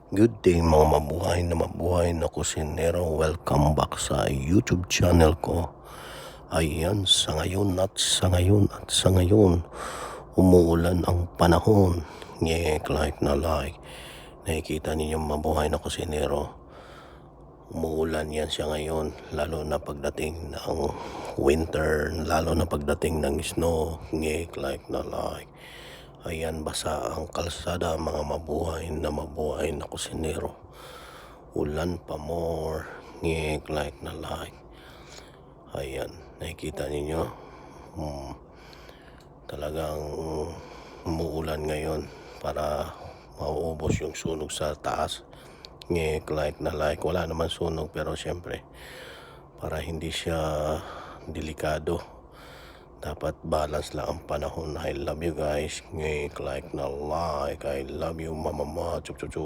Good day mga mabuhay na kusinero. Welcome back sa YouTube channel ko. Ayan, sa ngayon umuulan ang panahon. Like na like. Nakikita ninyo mabuhay na kusinero. Umuulan yan siya ngayon, lalo na pagdating ng winter, lalo na pagdating ng snow. Like na like. Ayan, basa ang kalsada mga mabuhay na kusinero. Ulan pa more. Like na like. Ayan, nakikita ninyo. Talagang umuulan ngayon para mauubos yung sunog sa taas. Like na like. Wala naman sunog pero syempre para hindi siya delikado, dapat balance lang ang panahon. I love you guys. Like na like. I love you mama. Chup chup chup.